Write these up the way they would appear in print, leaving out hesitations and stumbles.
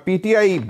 PTI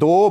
2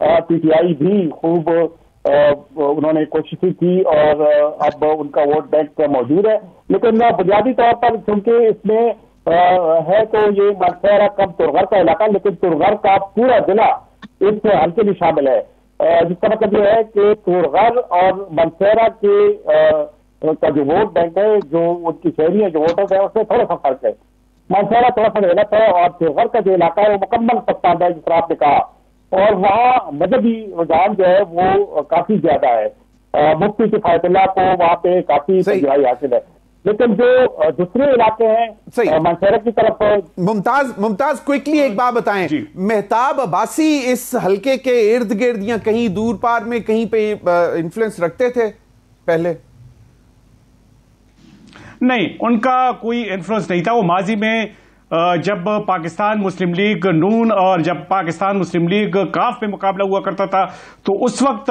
PTI بھی خوب انہوں نے کوششیں کی اور اب ان کا ووٹ بینک موجود ہے. لیکن بنیادی طور پر چونکہ اس میں ہے تو یہ منصیرہ کم ترغر کا علاقہ، لیکن ترغر کا پورا ضلع اس حلقے میں شامل ہے، جس کا مطلب یہ ہے کہ ترغر اور منصیرہ کے کا جو ووٹ بینک ہے، جو ان کی شہری ہیں، جو ووٹرز ہیں، اس میں تھوڑا سا فرق ہے. منصیرہ تھوڑا سا غلط ہے اور ترغر کا جو علاقہ ہے وہ مکمل پسند ہے، جس طرح آپ نے کہا، اور وہاں مذہبی رجحان جو ہے وہ کافی زیادہ ہے. مفتی کفایت اللہ کو وہاں پہ کافی پذیرائی حاصل ہے. لیکن جو دوسرے علاقے ہیں منصیرہ کی طرف. ممتاز کوئکلی ایک بات بتائیں، مہتاب عباسی اس حلقے کے ارد گرد یا کہیں دور پار میں کہیں پہ انفلوئنس رکھتے تھے پہلے؟ نہیں، ان کا کوئی انفلوئنس نہیں تھا. وہ ماضی میں جب پاکستان مسلم لیگ نون اور جب پاکستان مسلم لیگ کاف میں مقابلہ ہوا کرتا تھا تو اس وقت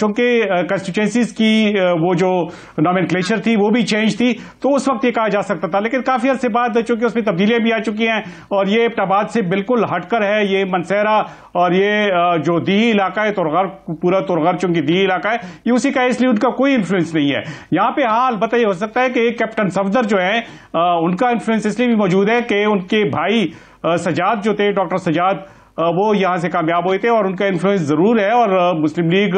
چونکہ کنسٹیچوئنسیز کی وہ جو نومنکلیچر تھی وہ بھی چینج تھی، تو اس وقت یہ کہا جا سکتا تھا. لیکن کافی عرصے بعد چونکہ اس میں تبدیلیاں بھی آ چکی ہیں اور یہ ایبٹ سے بالکل ہٹ کر ہے، یہ منصیرہ اور یہ جو دیہی علاقہ ہے ترغر، پورا ترغر چونکہ دیہی علاقہ ہے، یہ اسی کا، اس لیے ان کا کوئی انفلوئنس نہیں ہے یہاں پہ. ہاں البتہ یہ ہو سکتا ہے کہ ایک کیپٹن صفدر جو ہے ان کا انفلوئنس اس لیے بھی موجود ہے کہ ان کے بھائی سجاد جو تھے، ڈاکٹر سجاد، وہ یہاں سے کامیاب ہوئے تھے اور ان کا انفلوئنس ضرور ہے اور مسلم لیگ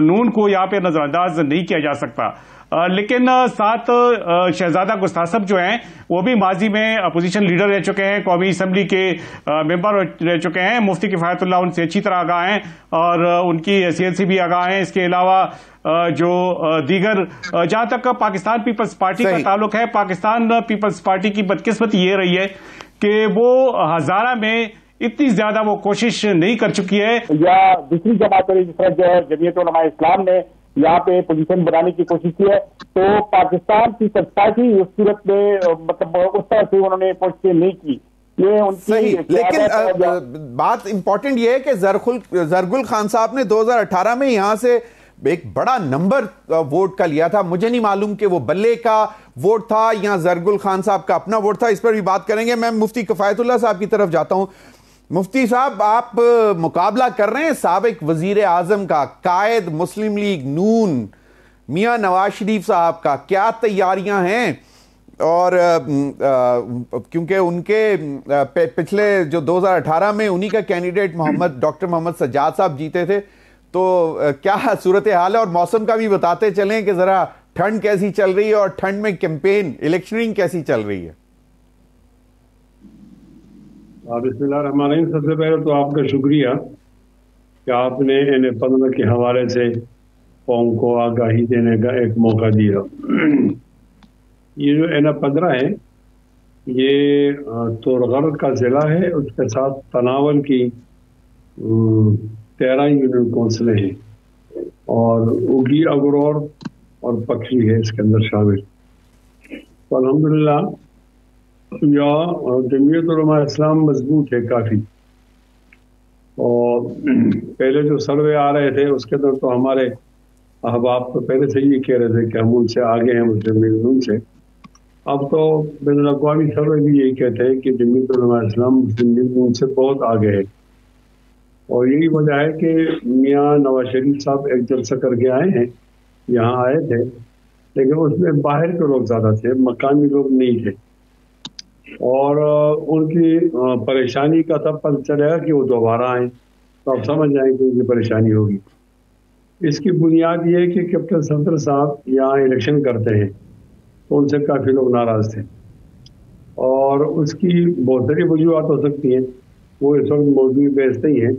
نون کو یہاں پہ نظر انداز نہیں کیا جا سکتا. لیکن ساتھ شہزادہ گستاصب جو ہیں وہ بھی ماضی میں اپوزیشن لیڈر رہ چکے ہیں، قومی اسمبلی کے ممبر رہ چکے ہیں. مفتی کفایت اللہ ان سے اچھی طرح آگاہ ہیں اور ان کی حیثیت سے بھی آگاہ ہیں. اس کے علاوہ جو دیگر، جہاں تک پاکستان پیپلز پارٹی کا تعلق ہے، پاکستان پیپلز پارٹی کی بدقسمتی یہ رہی ہے کہ وہ ہزارہ میں اتنی زیادہ وہ کوشش نہیں کر چکی ہے. یا دوسری جماعتیں جس طرح جو ہے جمعیت علماء اسلام نے یہاں پہ پوزیشن بنانے کی کوشش کی ہے، تو پاکستان کی پارٹی اس صورت میں مطلب اس طرح سے انہوں نے کوششیں نہیں کی. یہ ان کی لیکن بات امپورٹنٹ یہ ہے کہ زرگل خان صاحب نے 2018 میں یہاں سے ایک بڑا نمبر ووٹ کا لیا تھا. مجھے نہیں معلوم کہ وہ بلے کا ووٹ تھا یا زرگل خان صاحب کا اپنا ووٹ تھا، اس پر بھی بات کریں گے. میں مفتی کفایت اللہ صاحب کی طرف جاتا ہوں. مفتی صاحب، آپ مقابلہ کر رہے ہیں سابق وزیر اعظم کا، قائد مسلم لیگ نون میاں نواز شریف صاحب کا. کیا تیاریاں ہیں؟ اور کیونکہ ان کے پچھلے جو 2018 میں انہی کا کینڈیڈیٹ ڈاکٹر محمد سجاد صاحب جیتے تھے، تو کیا صورتحال ہے؟ اور موسم کا بھی بتاتے چلیں کہ ذرا ٹھنڈ کیسی چل رہی ہے اور ٹھنڈ میں کیمپین الیکشننگ کیسی چل رہی ہے؟ بسم اللہ الرحمن الرحیم. سب سے پہلے تو آپ کا شکریہ کہ آپ نے N15 کے حوالے سے قوم کو آگاہی دینے کا ایک موقع دیا. یہ جو N15 ہے یہ ترغر کا ضلع ہے، اس کے ساتھ تناول کی 13 یونین کونسلیں ہیں اور اگی اگرور اور پکشی ہے اس کے اندر شامل. تو الحمدللہ یا جمعیت علماء اسلام مضبوط ہے کافی. اور پہلے جو سروے آ رہے تھے اس کے اندر تو ہمارے احباب تو پہلے سے یہ کہہ رہے تھے کہ ہم ان سے آگے ہیں مسلم لیگ نون سے. اب تو بین الاقوامی سروے بھی یہی کہتے ہیں کہ جمعیت علماء اسلام مسلم لیگ نون سے بہت آگے ہے. اور یہی وجہ ہے کہ میاں نواز شریف صاحب ایک جلسہ کر کے آئے ہیں، یہاں آئے تھے، لیکن اس میں باہر کے لوگ زیادہ تھے، مقامی لوگ نہیں تھے. اور ان کی پریشانی کا تب پتہ چلے گا کہ وہ دوبارہ آئیں تو آپ سمجھ جائیں کہ ان کی پریشانی ہوگی. اس کی بنیاد یہ ہے کہ کیپٹن صفدر صاحب یہاں الیکشن کرتے ہیں تو ان سے کافی لوگ ناراض تھے اور اس کی بہت ساری وجوہات ہو سکتی ہیں، وہ اس وقت موضوع بحث نہیں ہے،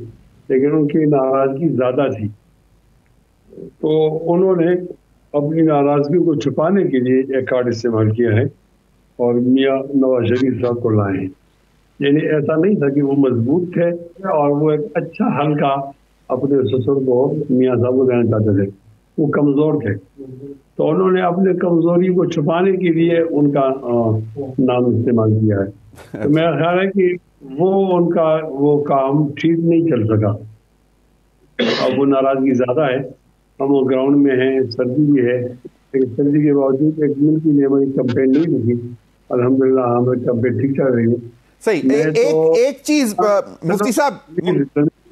لیکن ان کی ناراضگی زیادہ تھی. تو انہوں نے اپنی ناراضگی کو چھپانے کے لیے ایک کارڈ استعمال کیا ہے اور میاں نواز شریف صاحب کو لائے ہیں. یعنی ایسا نہیں تھا کہ وہ مضبوط تھے اور وہ ایک اچھا حلقہ اپنے سسر کو میاں صاحب کو دینا چاہتے تھے، وہ کمزور تھے. تو انہوں نے اپنے کمزوری کو چھپانے کے لیے ان کا نام استعمال کیا ہے. تو میرا خیال ہے کہ ان کا وہ کام ٹھیک نہیں چل سکا. اب وہ ناراضگی زیادہ ہے، ہم وہ گراؤنڈ میں ہیں، سردی بھی ہے، لیکن سردی کے باوجود ایک دن کے لیے ہماری کمپین نہیں ہوگی. الحمدللہ ہماری کمپین ٹھیک چل رہی ہے. صحیح. ایک چیز مفتی صاحب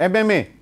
MMA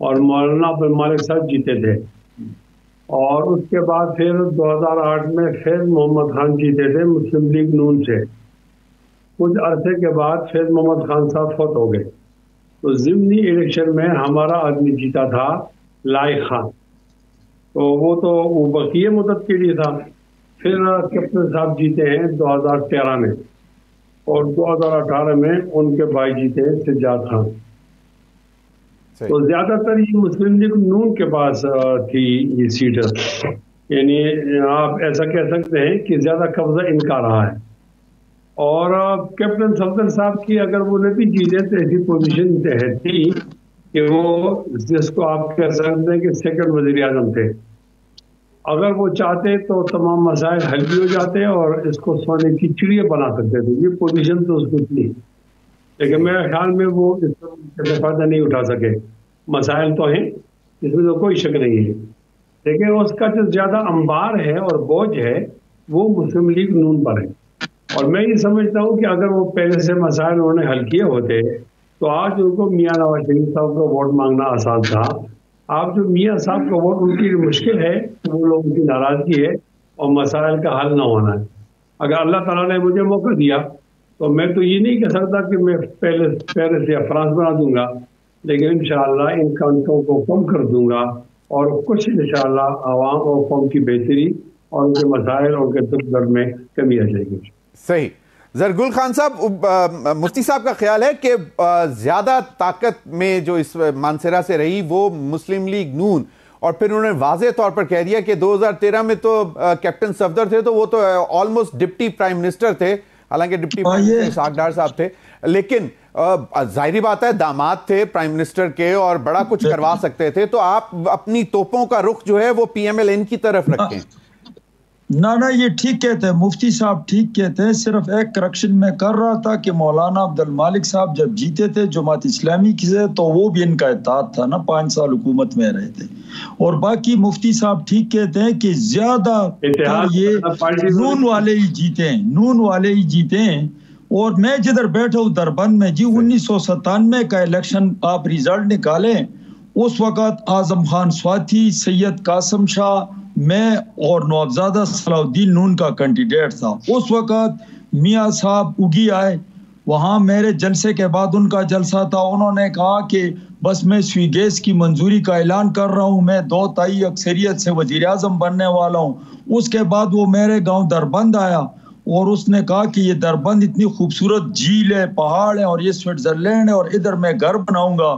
اور مولانا عبد المالک صاحب جیتے تھے. اور اس کے بعد پھر 2008 میں فیض محمد خان جیتے تھے مسلم لیگ نون سے. کچھ عرصے کے بعد فیض محمد خان صاحب فوت ہو گئے. تو ضمنی الیکشن میں ہمارا آدمی جیتا تھا لائق خان. تو وہ بقیہ مدت کے لیے تھا. پھر کیپٹن صاحب جیتے ہیں 2013 میں, اور 2018 میں ان کے بھائی جیتے ہیں سجاد خان. تو زیادہ تر یہ مسلم لیگ نون کے پاس تھی یہ سیٹ. یعنی آپ ایسا کہہ سکتے ہیں کہ زیادہ قبضہ ان کا رہا ہے. اور کیپٹن صفدر صاحب کی اگر وہ نہ بھی جیتے تو ایسی پوزیشن تھی کہ وہ جس کو آپ کہہ سکتے ہیں کہ سیکنڈ وزیر اعظم تھے. اگر وہ چاہتے تو تمام مسائل حل بھی ہو جاتے اور اس کو سونے کی چڑیا بنا سکتے تھے. یہ پوزیشن تو اس کو تھی, لیکن میرے خیال میں وہ اس سے فائدہ نہیں اٹھا سکے. مسائل تو ہیں, اس میں تو کوئی شک نہیں ہے, لیکن اس کا جو زیادہ انبار ہے اور بوجھ ہے وہ مسلم لیگ نون پر ہے. اور میں یہ سمجھتا ہوں کہ اگر وہ پہلے سے مسائل انہوں نے حل کیے ہوتے تو آج ان کو میاں نواز شریف صاحب کا ووٹ مانگنا آسان تھا. آپ جو میاں صاحب کا ووٹ ان کی مشکل ہے, وہ لوگوں کی ناراضگی ہے اور مسائل کا حل نہ ہونا ہے. اگر اللہ تعالیٰ نے مجھے موقع دیا تو میں تو یہ نہیں کہہ سکتا کہ میں پیرس یا فرانس بنا دوں گا, لیکن انشاءاللہ ان کانٹوں کو کم کر دوں گا اور کچھ انشاءاللہ عوام اور قوم کی بہتری اور ان کے مسائل اور ان کے دکھ درد میں کمی آ جائے گی. صحیح. زرگل خان صاحب, مفتی صاحب کا خیال ہے کہ زیادہ طاقت میں جو اس مانسرا سے رہی وہ مسلم لیگ نون, اور پھر انہوں نے واضح طور پر کہہ دیا کہ 2013 میں تو کیپٹن صفدر تھے تو وہ تو آلموسٹ ڈپٹی پرائم منسٹر تھے, حالانکہ deputy prime minister Ishaq Dar صاحب تھے, لیکن ظاہری بات ہے داماد تھے پرائم منسٹر کے اور بڑا کچھ کروا سکتے تھے. تو آپ اپنی توپوں کا رخ جو ہے وہ پی ایم ایل این کی طرف رکھیں. نہ یہ ٹھیک کہتے ہیں مفتی صاحب, ٹھیک کہتے ہیں. صرف ایک کریکشن میں کر رہا تھا کہ مولانا عبد المالک صاحب جب جیتے تھے جماعت اسلامی سے تو وہ بھی ان کا اتحاد تھا نا, 5 سال حکومت میں رہے تھے. اور باقی مفتی صاحب ٹھیک کہتے ہیں کہ زیادہ یہ نون والے ہی جیتے ہیں, نون والے ہی جیتے ہیں. اور میں جدھر بیٹھا ہوں دربند میں, جی 1997 کا الیکشن آپ ریزلٹ نکالیں, اس وقت اعظم خان سواتھی, سید قاسم شاہ, میں اور نوابزادہ صلاح الدین نون کا کینڈیڈیٹ تھا. اس وقت میاں صاحب اگی آئے, وہاں میرے جلسے کے بعد ان کا جلسہ تھا. انہوں نے کہا کہ بس میں سوئی گیس کی منظوری کا اعلان کر رہا ہوں, میں 2 اکثریت سے وزیر اعظم بننے والا ہوں. اس کے بعد وہ میرے گاؤں دربند آیا اور اس نے کہا کہ یہ دربند اتنی خوبصورت جھیل ہے, پہاڑ ہے, اور یہ سوئٹزرلینڈ ہے, اور ادھر میں گھر بناؤں گا.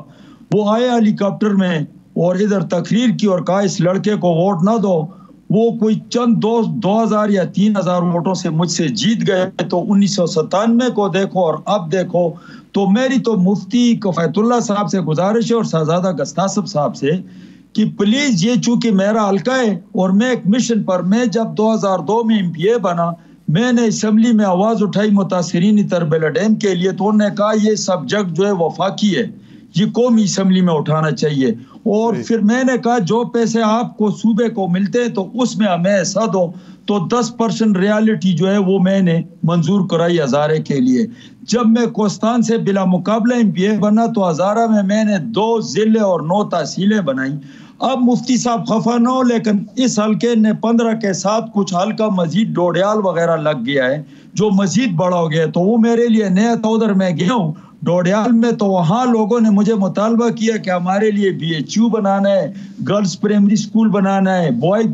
وہ آئے ہیلی کاپٹر میں اور ادھر تقریر کی اور کہا اس لڑکے کو ووٹ نہ دو. وہ کوئی چند 2000 یا 3000 ووٹوں سے مجھ سے جیت گئے. تو 1997 کو دیکھو اور اب دیکھو. تو میری تو مفتی کفایت اللہ صاحب سے گزارش ہے اور شہزادہ گستاسب صاحب سے کہ پلیز, یہ چونکہ میرا حلقہ ہے اور میں ایک مشن پر, میں جب 2002 میں MPA بنا میں نے اسمبلی میں آواز اٹھائی متاثرین تربیلا ڈیم کے لیے. تو انہوں نے کہا یہ سبجیکٹ جو ہے وفاقی ہے, یہ قومی اسمبلی میں اٹھانا چاہیے. اور پھر میں نے کہا جو پیسے آپ کو صوبے کو ملتے ہیں تو اس میں ہمیں ایسا دو. تو 10% ریالٹی جو ہے وہ میں نے منظور کرائی ہزارے کے لیے. جب میں کوستان سے بلا مقابلہ MPA بنا تو ہزارہ میں نے 2 ضلع اور 9 تحصیلیں بنائی. اب مفتی صاحب خفا نہ ہو, لیکن اس حلقے نے 15 کے ساتھ کچھ حلقہ مزید ڈوڈیال وغیرہ لگ گیا ہے جو مزید بڑا ہو گیا. تو وہ میرے لیے نیا تھا. ادھر میں گیا ہوں ڈوڈیال میں, تو وہاں لوگوں نے مجھے مطالبہ کیا کہ ہمارے لیے BHU بنانا ہے, گرلز پرائمری اسکول بنانا ہے, بوائے.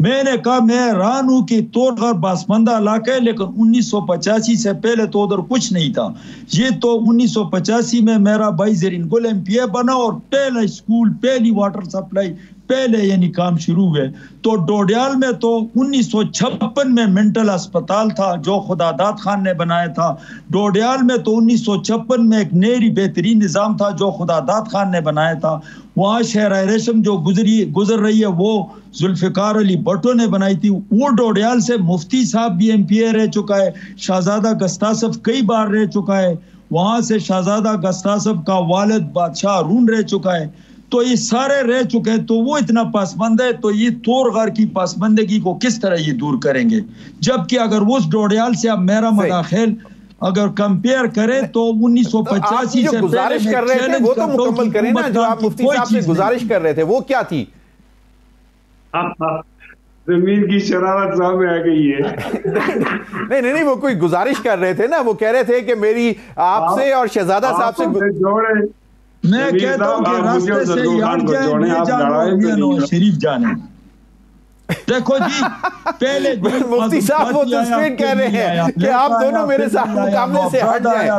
میں نے کہا میں حیران ہوں کہ توڑغر باسمندہ علاقہ ہے, لیکن 1985 سے پہلے تو ادھر کچھ نہیں تھا. یہ تو 1985 میں میرا بھائی زرین گل MPA بنا اور پہلا اسکول, پہلی واٹر سپلائی, پہلے یعنی کام شروع ہوئے. تو ڈوڈیال میں تو 1956 میں منٹل اسپتال تھا جو خدا داد خان نے بنایا تھا. ڈوڈیال میں تو 1956 میں ایک نئی بہترین نظام تھا جو خدا داد خان نے بنایا تھا. وہاں شہرہ ریشم جو گزر رہی ہے وہ ذوالفقار علی بھٹو نے بنائی تھی. وہ ڈوڈیال سے مفتی صاحب بھی MPA رہ چکا ہے, شہزادہ گستاسب کئی بار رہ چکا ہے, وہاں سے شہزادہ گستاسب کا والد بادشاہ ہارون رہ چکا ہے. تو یہ سارے رہ چکے ہیں. تو وہ اتنا پسماندہ ہے تو یہ توڑغر کی پسماندگی کو کس طرح یہ دور کریں گے, جبکہ اگر اس ڈوڈیال سے اب میرا مداخل اگر کمپیئر کریں تو 1985 سے گزارش کر رہے تھے وہ تو مکمل کریں نا، جو آپ مفتی صاحب سے گزارش کر رہے تھے وہ کیا تھی؟ زمین کی شرارت سامنے آ گئی ہے. نہیں وہ کوئی گزارش کر رہے تھے نا، وہ کہہ رہے تھے کہ میری آپ سے اور شہزادہ صاحب سے میں کہتا ہوں کہ راستے سے یار جائیں میں جانو نواز شریف جانے. دیکھو جی پہلے مفتی صاحب وہ تو اسٹریٹ کہہ رہے ہیں کہ آپ دونوں میرے ساتھ مقابلے سے ہٹ جائیں.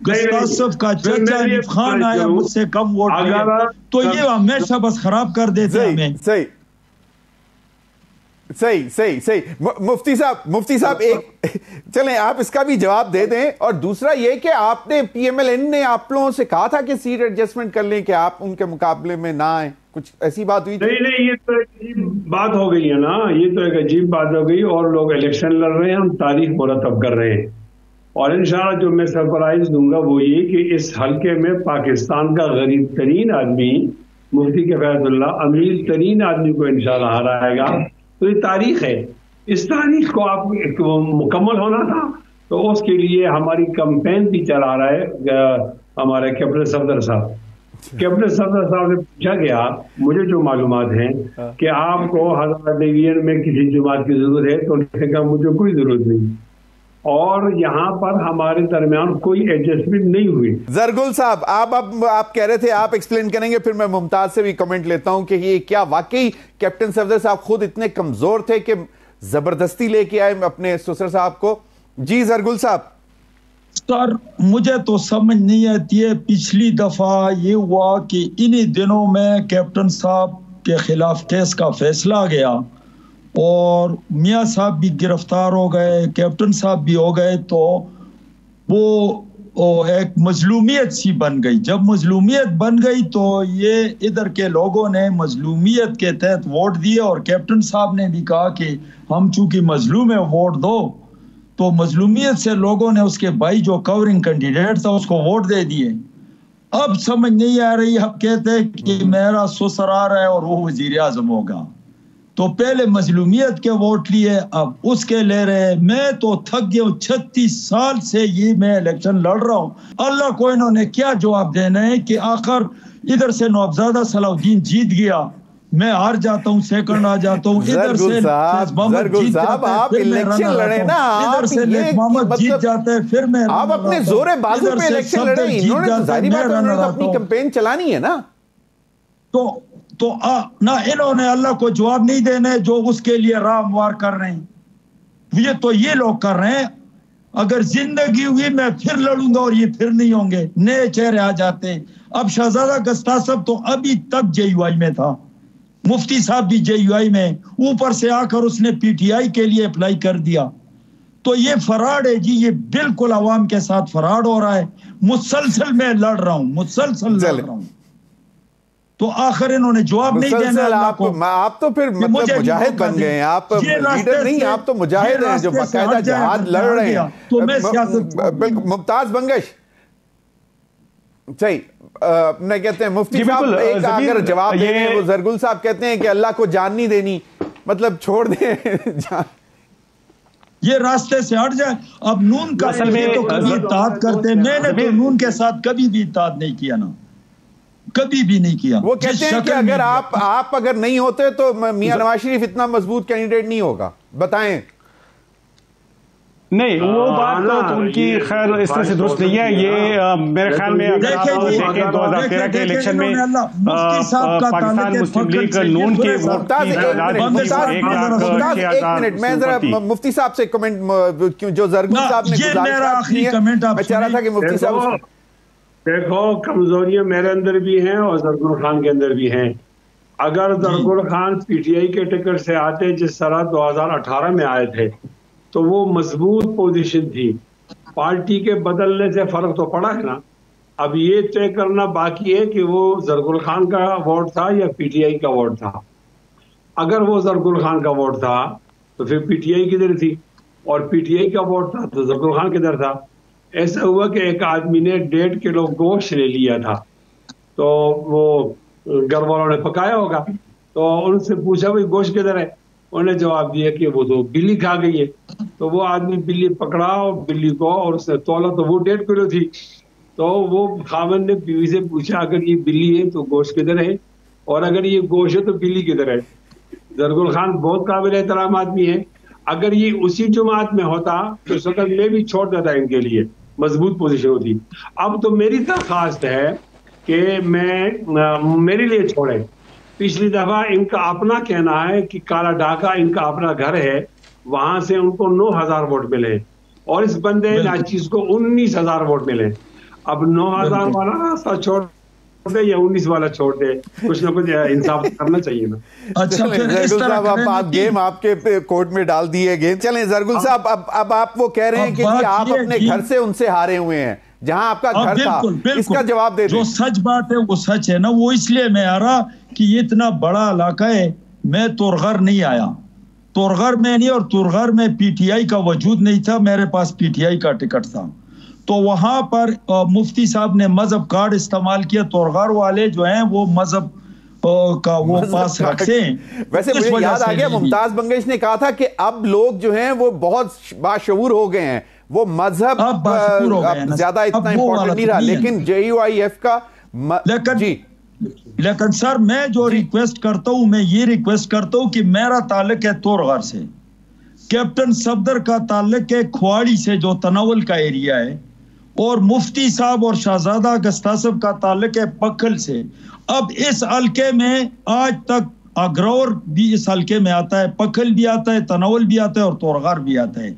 گستاصف کا چچا علیف خان آیا مجھ سے کم ووٹ لیا، تو یہ ہمیشہ بس خراب کر دیتے ہمیں. صحیح مفتی صاحب ایک چلیں آپ اس کا بھی جواب دے دیں. اور دوسرا یہ کہ آپ نے پی ایم ایل این نے آپ لوگوں سے کہا تھا کہ سیٹ ایڈجسٹمنٹ کر لیں کہ آپ ان کے مقابلے میں نہ آئیں، کچھ ایسی بات ہوئی تھی؟ نہیں یہ تو عجیب بات ہو گئی ہے نا، یہ تو ایک عجیب بات ہو گئی. اور لوگ الیکشن لڑ رہے ہیں، ہم تاریخ مرتب کر رہے ہیں، اور انشاءاللہ جو میں سرپرائز دوں گا وہ یہ کہ اس حلقے میں پاکستان کا غریب ترین آدمی مفتی کفایت اللہ امیر ترین آدمی کو انشاءاللہ ہرائے گا. تو یہ تاریخ ہے، اس تاریخ کو آپ مکمل ہونا تھا، تو اس کے لیے ہماری کمپین بھی چلا رہا ہے ہمارے کیپٹن صفدر صاحب. کیپٹن صفدر صاحب سے پوچھا گیا، مجھے جو معلومات ہیں کہ آپ کو ہزارہ ڈویژن میں کسی جماعت کی ضرورت ہے، تو انہوں نے کہا مجھے کوئی ضرورت نہیں، اور یہاں پر ہمارے درمیان کوئی ایڈجسٹمنٹ نہیں ہوئی. زرگل صاحب آپ کہہ رہے تھے آپ ایکسپلین کریں گے، پھر میں ممتاز سے بھی کمنٹ لیتا ہوں کہ یہ کیا واقعی کیپٹن صفدر صاحب خود اتنے کمزور تھے کہ زبردستی لے کے آئے اپنے سسر صاحب کو؟ جی زرگل صاحب. سر مجھے تو سمجھ نہیں آتی ہے، پچھلی دفعہ یہ ہوا کہ انہی دنوں میں کیپٹن صاحب کے خلاف کیس کا فیصلہ گیا اور میاں صاحب بھی گرفتار ہو گئے، کیپٹن صاحب بھی ہو گئے، تو وہ ایک مظلومیت سی بن گئی. جب مظلومیت بن گئی تو یہ ادھر کے لوگوں نے مظلومیت کے تحت ووٹ دیے، اور کیپٹن صاحب نے بھی کہا کہ ہم چونکہ مظلوم ہیں ووٹ دو، تو مظلومیت سے لوگوں نے اس کے بھائی جو کورنگ کینڈیڈیٹ تھا اس کو ووٹ دے دیے. اب سمجھ نہیں آ رہی، اب کہتے ہیں کہ میرا سسرال ہے اور وہ وزیر اعظم ہوگا. تو پہلے مظلومیت کے ووٹ لیے، اب اس کے لے رہے. میں تو تھک گیا ہوں، 36 سال سے یہ میں الیکشن لڑ رہا ہوں. اللہ کو انہوں نے کیا جواب دینا ہے کہ آخر ادھر سے نوابزادہ صلاح الدین جیت گیا، میں ہار جاتا ہوں، سیکنڈ آ جاتا ہوں. ادھر سے زرگل صاحب آپ الیکشن لڑے نا، ادھر سے محمد جیت جاتا ہے، پھر میں آپ اپنے زور بازو پہ الیکشن لڑے. انہوں نے ظاہری بات ہے انہوں نے اپنی کمپین چلانی ہے نا. تو نہ انہوں نے اللہ کو جواب نہیں دینے جو اس کے لیے راہ ہموار کر رہے ہیں. یہ تو یہ لوگ کر رہے ہیں. اگر زندگی ہوئی میں پھر لڑوں گا اور یہ پھر نہیں ہوں گے، نئے چہرے آ جاتے. اب شہزادہ گستاصف تو ابھی تک جے یو آئی میں تھا، مفتی صاحب بھی جے یو آئی میں، اوپر سے آ کر اس نے پی ٹی آئی کے لیے اپلائی کر دیا. تو یہ فراڈ ہے جی، یہ بالکل عوام کے ساتھ فراڈ ہو رہا ہے. مسلسل میں لڑ رہا ہوں، مسلسل لڑ رہا ہوں. تو آخر انہوں نے جواب نہیں دینا. آپ تو پھر مطلب مجاہد بن گئے ہیں، آپ لیڈر نہیں، آپ تو مجاہد ہیں جو باقاعدہ جہاد لڑ رہے ہیں. بالکل. ممتاز بنگش صحیح اپنے کہتے ہیں مفتی صاحب ایک اگر جواب دے رہے ہیں، وہ زرگل صاحب کہتے ہیں کہ اللہ کو جان نہیں دینی، مطلب چھوڑ دیں جان، یہ راستے سے ہٹ جائے. اب نون کا تو کبھی اتحاد کرتے، میں نے تو نون کے ساتھ کبھی بھی اتحاد نہیں کیا نا، کبھی بھی نہیں کیا. وہ کہتے ہیں کہ اگر آپ اگر نہیں ہوتے تو میاں نواز شریف اتنا مضبوط کینڈیڈیٹ نہیں ہوگا. بتائیں. نہیں وہ بات تو ان کی خیر اس طرح سے درست نہیں ہے. یہ میرے خیال میں اگر آپ دیکھیں 2013 کے الیکشن میں پاکستان مسلم لیگ نون کے ووٹ کی میں ذرا مفتی صاحب سے کمنٹ جو زرگل صاحب نے میں چاہ رہا تھا کہ مفتی صاحب دیکھو کمزوریاں میرے اندر بھی ہیں اور زرگل خان کے اندر بھی ہیں. اگر زرگل خان پی ٹی آئی کے ٹکٹ سے آتے جس طرح 2018 میں آئے تھے تو وہ مضبوط پوزیشن تھی. پارٹی کے بدلنے سے فرق تو پڑا ہے نا. اب یہ طے کرنا باقی ہے کہ وہ زرگل خان کا ووٹ تھا یا پی ٹی آئی کا ووٹ تھا. اگر وہ زرگل خان کا ووٹ تھا تو پھر پی ٹی آئی کدھر تھی، اور پی ٹی آئی کا ووٹ تھا تو زرگل خان کدھر تھا. ایسا ہوا کہ ایک آدمی نے 1.5 کلو گوشت لے لیا تھا، تو وہ گھر والوں نے پکایا ہوگا، تو ان سے پوچھا بھائی گوشت کدھر ہے، انہوں نے جواب دیا کہ وہ تو بلی کھا گئی ہے. تو وہ آدمی بلی پکڑا اور بلی کو اور اس نے تولا تو وہ 1.5 کلو تھی. تو وہ خاوند نے بیوی سے پوچھا اگر یہ بلی ہے تو گوشت کدھر ہے, اور اگر یہ گوشت ہے تو بلی کدھر ہے. زرگل خان بہت قابل احترام آدمی ہے. اگر یہ اسی جماعت میں ہوتا تو اس وقت میں بھی چھوڑ دیتا ان کے لیے, مضبوط پوزیشن ہوتی. اب تو میری درخواست ہے کہ میرے لیے چھوڑیں. پچھلی دفعہ ان کا اپنا کہنا ہے کہ کالا ڈھاکہ ان کا اپنا گھر ہے, وہاں سے ان کو 9,000 ووٹ ملے اور اس بندے ناچیز کو 19,000 ووٹ ملے. اب 9,000 والا راستہ چھوڑ دے یا 19 والا چھوڑ دے, کچھ نہ کچھ انصاف کرنا چاہیے نا. اچھا زرگل صاحب آپ گیم آپ کے کورٹ میں ڈال دیے گئے. چلیں زرگل صاحب اب آپ وہ کہہ رہے ہیں کہ آپ اپنے گھر سے ان سے ہارے ہوئے ہیں جہاں آپ کا گھر تھا, اس کا جواب دے دیں. جو سچ بات ہے وہ سچ ہے نا, وہ اس لیے میں آ رہا کہ یہ اتنا بڑا علاقہ ہے. میں تورغر نہیں آیا, تورغر میں نہیں, اور تورغر میں پی ٹی آئی کا وجود نہیں تھا, میرے پاس پی ٹی آئی کا ٹکٹ تھا. تو وہاں پر مفتی صاحب نے مذہب کارڈ استعمال کیا. تورغر والے جو ہیں وہ مذہب کا وہ پاس رکھتے ہیں. ویسے مجھے یاد آ گیا ممتاز بنگش نے کہا تھا کہ اب لوگ جو ہیں وہ بہت باشعور ہو گئے ہیں, وہ مذہب زیادہ اتنا امپورٹنٹ نہیں رہا, لیکن جے یو آئی ایف کا لیکن سر میں جو ریکویسٹ کرتا ہوں, میں یہ ریکویسٹ کرتا ہوں کہ میرا تعلق ہے تورغر سے, کیپٹن صفدر کا تعلق ہے کھواڑی سے جو تناول کا ایریا ہے, اور مفتی صاحب اور شہزادہ گستاسب کا تعلق ہے پکھل سے. اب اس حلقے میں آج تک اگرور بھی اس حلقے میں آتا ہے, پکھل بھی آتا ہے, تناول بھی آتا ہے اور تورغر بھی آتا ہے.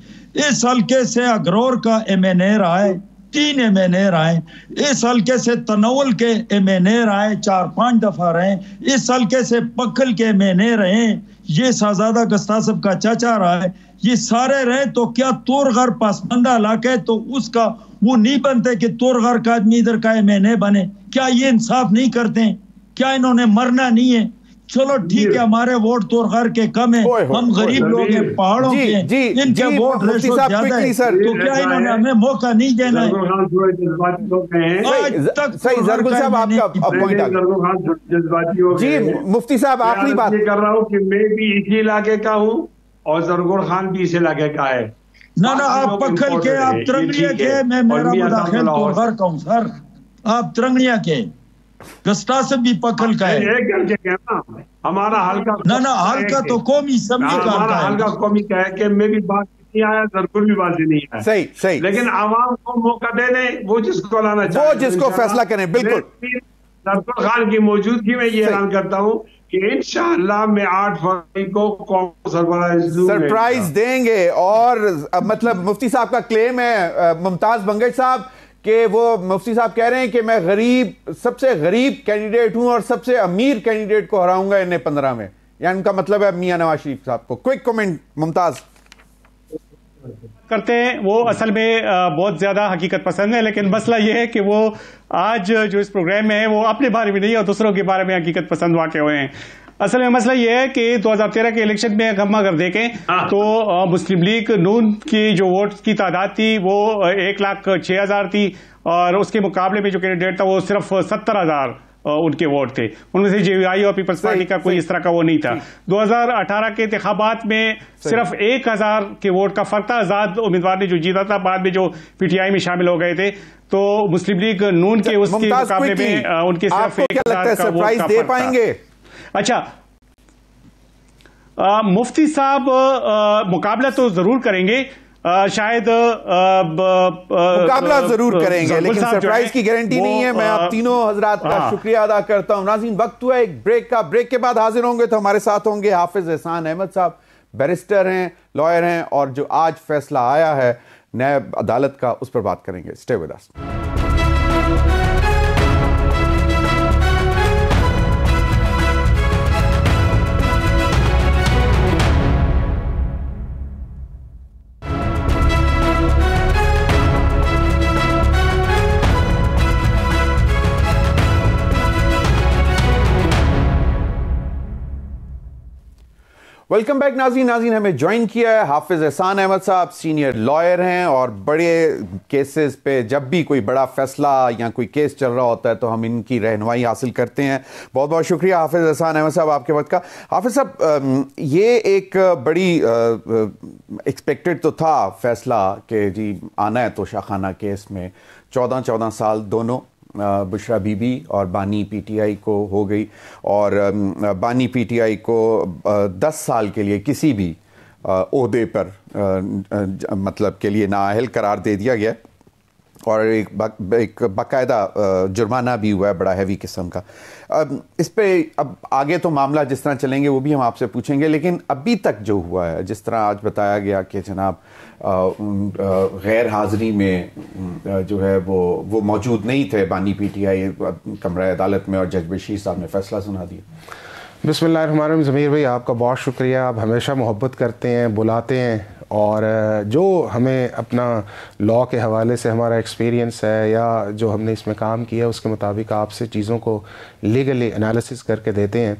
اس حلقے سے اگرور کا ایم این اے رہا ہے, 3 ایم این اے رہے. اس حلقے سے تناول کے ایم این اے رہے 4-5 دفعہ رہے. اس حلقے سے پکھل کے ایم این اے رہے, یہ شہزادہ گستاسب کا چاچا رہا ہے, یہ سارے رہے. تو کیا تورغر پسماندہ علاقہ ہے تو اس کا وہ نہیں بنتے کہ تورغر کا آدمی ادھر کا ایم این اے بنے؟ کیا یہ انصاف نہیں کرتے ہیں؟ کیا انہوں نے مرنا نہیں ہے؟ چلو ٹھیک ہے, ہمارے ووٹ تورغر کے کم ہیں, ہم غریب لوگ ہیں, پہاڑوں کے, ان کے ووٹ ریشو زیادہ ہے, تو کیا انہوں نے ہمیں موقع نہیں دینا ہے؟ صحیح زرگل صاحب آپ کا پوائنٹ آ گیا. جی مفتی صاحب آخری بات کر رہا ہوں کہ میں بھی اسی علاقے کا ہوں اور زرگل خان بھی اس علاقے کا ہے. نہ آپ پکھل کے, آپ ترنگڑیا کے, میں میرا مداخل تورغر کا ہوں سر, آپ ترنگڑیا کے, گستاسب بھی پکھل کا ہے. ہمارا حلقہ نہ حلقہ تو قومی اسمبلی کا ہمارا حلقہ قومی کا ہے کہ میں بھی بات نہیں آیا, زرگل بھی بات نہیں آیا. صحیح, لیکن عوام کو موقع دے دیں, وہ جس کو لانا چاہے, وہ جس کو فیصلہ کریں. بالکل زرگل خان کی موجودگی میں یہ اعلان کرتا ہوں کہ انشاءاللہ میں 8 فروری کو قوم کو سرپرائز دیں گے. اور مطلب مفتی صاحب کا کلیم ہے, ممتاز بنگش صاحب, کہ وہ مفتی صاحب کہہ رہے ہیں کہ میں سب سے غریب کینڈیڈیٹ ہوں اور سب سے امیر کینڈیڈیٹ کو ہراؤں گا انہیں 15 میں. یعنی ان کا مطلب ہے میاں نواز شریف صاحب کو. کوئک کومنٹ ممتاز کرتے ہیں. وہ اصل میں بہت زیادہ حقیقت پسند ہے, لیکن مسئلہ یہ ہے کہ وہ آج جو اس پروگرام میں ہے وہ اپنے بارے میں نہیں اور دوسروں کے بارے میں حقیقت پسند واقع ہوئے ہیں. اصل میں مسئلہ یہ ہے کہ 2013 کے الیکشن میں ہم اگر دیکھیں تو مسلم لیگ نون کی جو ووٹ کی تعداد تھی وہ 1,06,000 تھی, اور اس کے مقابلے میں جو کینڈیڈیٹ تھا وہ صرف 70,000 ان کے ووٹ تھے. ان میں سے جے یو آئی اور پیپلز پارٹی کا کوئی اس طرح کا وہ نہیں تھا. 2018 کے انتخابات میں صرف 1,000 کے ووٹ کا فرق تھا. آزاد امیدوار نے جو جیتا تھا, بعد میں جو پی ٹی آئی میں شامل ہو گئے تھے, تو مسلم لیگ نون کے اس کے مقابلے میں ان کے صرف 1,000 کا ووٹ کا فرق تھا. اچھا, مفتی صاحب مقابلہ تو ضرور کریں گے, شاید مقابلہ ضرور کریں گے, لیکن سرپرائز کی گارنٹی نہیں ہے. میں آپ تینوں حضرات کا شکریہ ادا کرتا ہوں. ناظرین وقت ہوا ایک بریک کا. بریک کے بعد حاضر ہوں گے تو ہمارے ساتھ ہوں گے حافظ احسان احمد صاحب, بیرسٹر ہیں, لائر ہیں, اور جو آج فیصلہ آیا ہے نیب عدالت کا اس پر بات کریں گے. Stay with us. Welcome back ناظرین ہمیں جوائن کیا ہے حافظ احسان احمد صاحب، سینئر لائر ہیں اور بڑے کیسز پہ جب بھی کوئی بڑا فیصلہ یا کوئی کیس چل رہا ہوتا ہے تو ہم ان کی رہنمائی حاصل کرتے ہیں. بہت بہت شکریہ حافظ احسان احمد صاحب آپ کے وقت کا. حافظ صاحب، یہ ایک بڑی ایکسپیکٹڈ تو تھا فیصلہ کہ جی آنا ہے توشہ خانہ کیس میں 14 سال دونوں بشرا بی بی اور بانی پی ٹی آئی کو ہو گئی، اور بانی پی ٹی آئی کو 10 سال کے لیے کسی بھی عہدے پر مطلب کے لیے نااہل قرار دے دیا گیا، اور ایک باقاعدہ جرمانہ بھی ہوا ہے بڑا ہیوی قسم کا. اس پہ اب آگے تو معاملہ جس طرح چلیں گے وہ بھی ہم آپ سے پوچھیں گے، لیکن ابھی تک جو ہوا ہے، جس طرح آج بتایا گیا کہ جناب غیر حاضری میں جو ہے وہ موجود نہیں تھے بانی پی ٹی آئی کمرہ عدالت میں، اور جج بشیر صاحب نے فیصلہ سنا دیا. بسم اللہ الرحمن الرحیم. ضمیر بھائی آپ کا بہت شکریہ، آپ ہمیشہ محبت کرتے ہیں، بلاتے ہیں، اور جو ہمیں اپنا لاء کے حوالے سے ہمارا ایکسپیرینس ہے یا جو ہم نے اس میں کام کیا اس کے مطابق آپ سے چیزوں کو لیگلی انالیسس کر کے دیتے ہیں.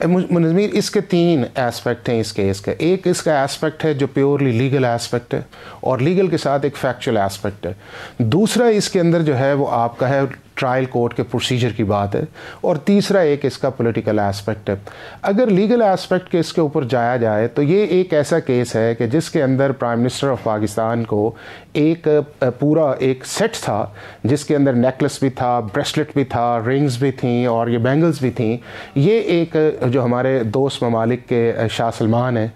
منظمیر، اس کے 3 ایسپیکٹ ہیں اس کیس کا. ایک اس کا ایسپیکٹ ہے جو پیورلی لیگل ایسپیکٹ ہے، اور لیگل کے ساتھ ایک فیکچول ایسپیکٹ ہے. دوسرا اس کے اندر جو ہے وہ آپ کا ہے ٹرائل کورٹ کے پروسیجر کی بات ہے، اور تیسرا ایک اس کا پولیٹیکل ایسپیکٹ ہے. اگر لیگل ایسپیکٹ کے اس کے اوپر جایا جائے تو یہ ایک ایسا کیس ہے کہ جس کے اندر پرائم منسٹر آف پاکستان کو ایک پورا ایک سیٹ تھا، جس کے اندر نیکلس بھی تھا، بریسلٹ بھی تھا، رنگز بھی تھیں، اور یہ بینگلز بھی تھیں. یہ ایک جو ہمارے دوست ممالک کے شاہ سلمان ہیں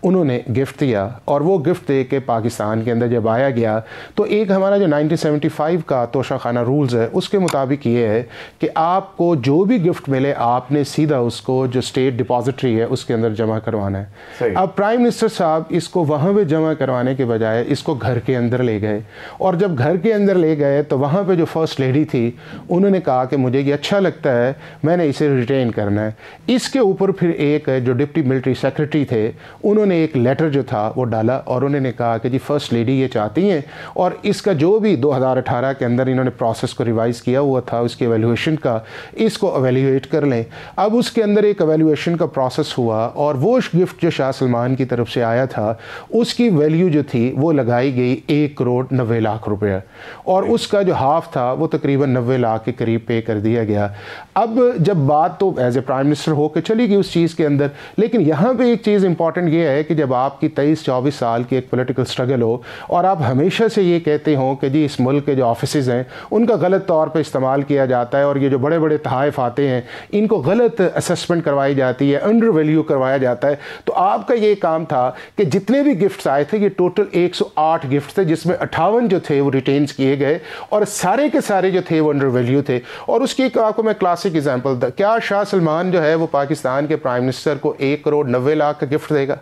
انہوں نے گفٹ دیا، اور وہ گفٹ دے کے پاکستان کے اندر جب آیا گیا تو ایک ہمارا جو 1975 کا توشہ خانہ رولز ہے اس کے مطابق یہ ہے کہ آپ کو جو بھی گفٹ ملے آپ نے سیدھا اس کو جو اسٹیٹ ڈپازٹری ہے اس کے اندر جمع کروانا ہے. اب پرائم منسٹر صاحب اس کو وہاں پہ جمع کروانے کے بجائے اس کو گھر کے اندر لے گئے، اور جب گھر کے اندر لے گئے تو وہاں پہ جو فرسٹ لیڈی تھی انہوں نے کہا کہ مجھے یہ اچھا لگتا ہے، میں نے اسے ریٹین کرنا ہے. اس کے اوپر پھر ایک جو ڈپٹی ملٹری سیکرٹری تھے انہوں نے ایک لیٹر جو تھا وہ ڈالا، اور انہوں نے کہا کہ جی فرسٹ لیڈی یہ چاہتی ہیں، اور اس کا جو بھی 2018 کے اندر انہوں نے پروسیس کو ریوائز کیا ہوا تھا اس کی ایویلیویشن کا، اس کو ایویلیویٹ کر لیں. اب اس کے اندر ایک ایویلیویشن کا پروسیس ہوا، اور وہ گفٹ جو شاہ سلمان کی طرف سے آیا تھا اس کی ویلیو جو تھی وہ لگائی گئی 1,90,00,000 روپے، اور اس کا جو ہاف تھا وہ تقریباً 90 لاکھ کے قریب پے کر دیا گیا. اب جب بات تو ایز اے پرائم منسٹر ہو کے چلی گئی اس چیز کے اندر، لیکن یہاں پہ ایک چیز امپورٹنٹ یہ ہے کہ جب آپ کی 23-24 سال کی ایک پولیٹیکل سٹرگل ہو، اور آپ ہمیشہ سے یہ کہتے ہوں کہ جی اس ملک کے جو آفیسز ہیں ان کا غلط طور پہ استعمال کیا جاتا ہے، اور یہ جو بڑے بڑے تحائف آتے ہیں ان کو غلط اسسمنٹ کروائی جاتی ہے، انڈر ویلیو کروایا جاتا ہے، تو آپ کا یہ کام تھا کہ جتنے بھی گفٹس آئے تھے یہ ٹوٹل 108 گفٹ تھے، جس میں 58 جو تھے وہ ریٹینز کیے گئے، اور سارے کے سارے جو تھے وہ انڈر ویلیو تھے. اور اس کی آپ کو میں کلاسک ایگزامپل تھا، کیا شاہ سلمان جو ہے وہ پاکستان کے پرائم منسٹر کو 1,90,00,000 کا گفٹ دے گا؟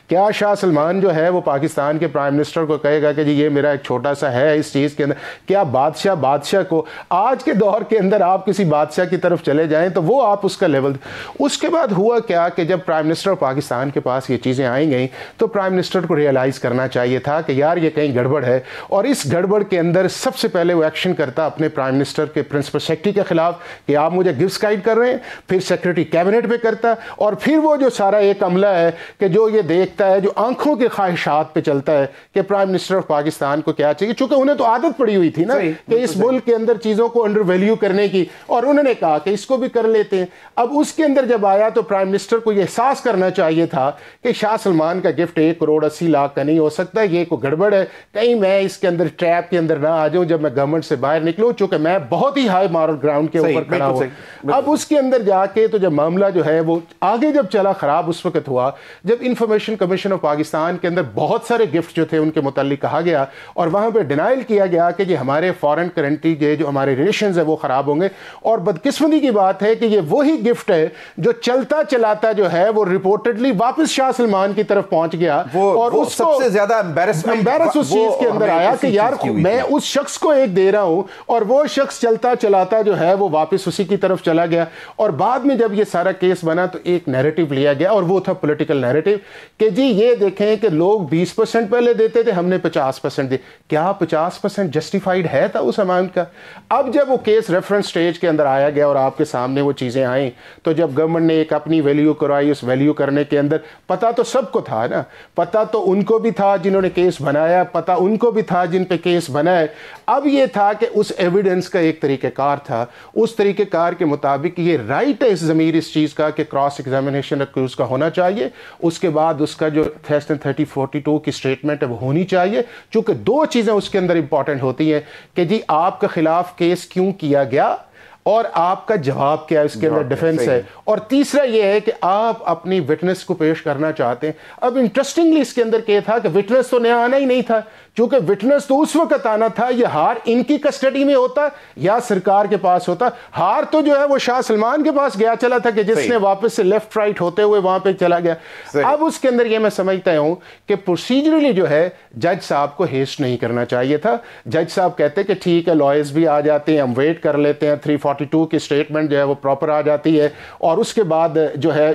کیا شاہ سلمان جو ہے وہ پاکستان کے پرائم منسٹر کو کہے گا کہ جی یہ میرا ایک چھوٹا سا ہے اس چیز کے اندر؟ کیا بادشاہ کو آج کے دور کے اندر آپ کسی بادشاہ کی طرف چلے جائیں تو وہ آپ اس کا لیول. اس کے بعد ہوا کیا کہ جب پرائم منسٹر پاکستان کے پاس یہ چیزیں آئیں گئیں تو پرائم منسٹر کو ریئلائز کرنا چاہیے تھا کہ یار یہ کہیں گڑبڑ ہے، اور اس گڑبڑ کے اندر سب سے پہلے وہ ایکشن کرتا اپنے پرائم منسٹر کے پرنسپل سیکرٹری کے خلاف کہ آپ مجھے گفٹس گائیڈ کر رہے ہیں، پھر سیکرٹری کیبنٹ پہ کرتا، اور پھر وہ جو سارا ایک عملہ ہے کہ جو یہ دیکھتا ہے، جو آنکھوں کے خواہشات پہ چلتا ہے کہ پرائم منسٹر آف پاکستان کو کیا چاہیے، چونکہ انہیں تو عادت پڑی ہوئی تھی نا کہ اس ملک کے اندر چیزوں کو انڈر ویلیو کرنے کی، اور انہوں نے کہا کہ اس کو بھی کر لیتے ہیں. اب اس کے اندر جب آیا تو پرائم منسٹر کو یہ احساس کرنا چاہیے تھا کہ شاہ سلمان کا گفٹ 1,80,00,000 کا نہیں ہو سکتا، یہ کوئی گڑبڑ ہے، کہیں میں اس کے اندر ٹریپ کے اندر نہ آ جاؤں جب میں گورنمنٹ سے باہر نکلوں، چونکہ میں بہت ہی ہائی مارل گراؤنڈ کے اوپر کھڑا ہوں. اب اس کے اندر جا کے تو جب معاملہ جو ہے وہ آگے جب چلا خراب اس وقت ہوا جب انفارمیشن کمیشن آف پاکستان کے اندر بہت سارے گفٹ جو تھے ان کے متعلق کہا گیا، اور وہاں پہ ڈینائل کیا گیا کہ یہ ہمارے فارن کرنسی جو ہمارے ریلیشنز ہیں وہ خراب ہوں گے. اور بدقسمتی کی بات ہے کہ یہ وہی گفٹ ہے جو چلتا چلاتا جو ہے وہ رپورٹڈلی واپس شاہ سلمان کی طرف پہنچ گیا، اور اس سب سے زیادہ امبیرس اس چیز کے اندر آیا کہ یار میں اس شخص کو ایک دے رہا ہوں، اور وہ شخص چلتا چلاتا جو ہے وہ واپس اسی کی طرف چلا گیا. اور بعد میں جب یہ سارا کیس بنا تو ایک نیریٹو لیا گیا، اور وہ تھا پولیٹیکل نیریٹو کہ جی یہ دیکھیں کہ لوگ 20% پہلے دیتے تھے, ہم نے 50% دی. کیا 50% جسٹیفائڈ ہے تھا اس اماؤنٹ کا؟ اب جب وہ کیس ریفرنس سٹیج کے اندر آیا گیا اور آپ کے سامنے وہ چیزیں آئیں, تو جب گورنمنٹ نے ایک اپنی ویلیو کروائی, اس ویلیو کرنے کے اندر پتہ تو سب کو تھا نا, پتہ تو ان کو بھی تھا جنہوں نے کیس بنایا, پتہ ان کو بھی تھا جن پہ کیس بنائے. اب یہ تھا کہ اس ایویڈنس کا ایک طریقہ کار تھا, اس طریقہ کار کے مطابق یہ رائٹ ہے اس ضمیر اس چیز کا کہ کراس ایگزامینیشن اکیوز کا ہونا چاہیے, اس کے بعد اس کا جو 3042 کی سٹیٹمنٹ ہے وہ ہونی چاہیے, چونکہ دو چیزیں اس کے اندر امپورٹنٹ ہوتی ہیں کہ جی آپ کے خلاف کیس کیوں کیا گیا اور آپ کا جواب کیا اس کے اندر ڈیفنس ہے, اور تیسرا یہ ہے کہ آپ اپنی وٹنس کو پیش کرنا چاہتے ہیں. اب انٹرسٹنگلی اس کے اندر کیا تھا کہ وٹنس تو نیا آنا ہی نہیں تھا, چونکہ وٹنس تو اس وقت آنا تھا یہ ہار ان کی کسٹڈی میں ہوتا یا سرکار کے پاس ہوتا. ہار تو جو ہے وہ شاہ سلمان کے پاس گیا چلا تھا کہ جس نے واپس سے لیفٹ رائٹ ہوتے ہوئے وہاں پہ چلا گیا. اب اس کے اندر یہ میں سمجھتا ہوں کہ پروسیجرلی جو ہے جج صاحب کو ہیسٹ نہیں کرنا چاہیے تھا. جج صاحب کہتے کہ ٹھیک ہے لائرز بھی آ جاتے ہیں, ہم ویٹ کر لیتے ہیں, 342 کی سٹیٹمنٹ جو ہے وہ پراپر آ جاتی ہے اور اس کے بعد جو ہے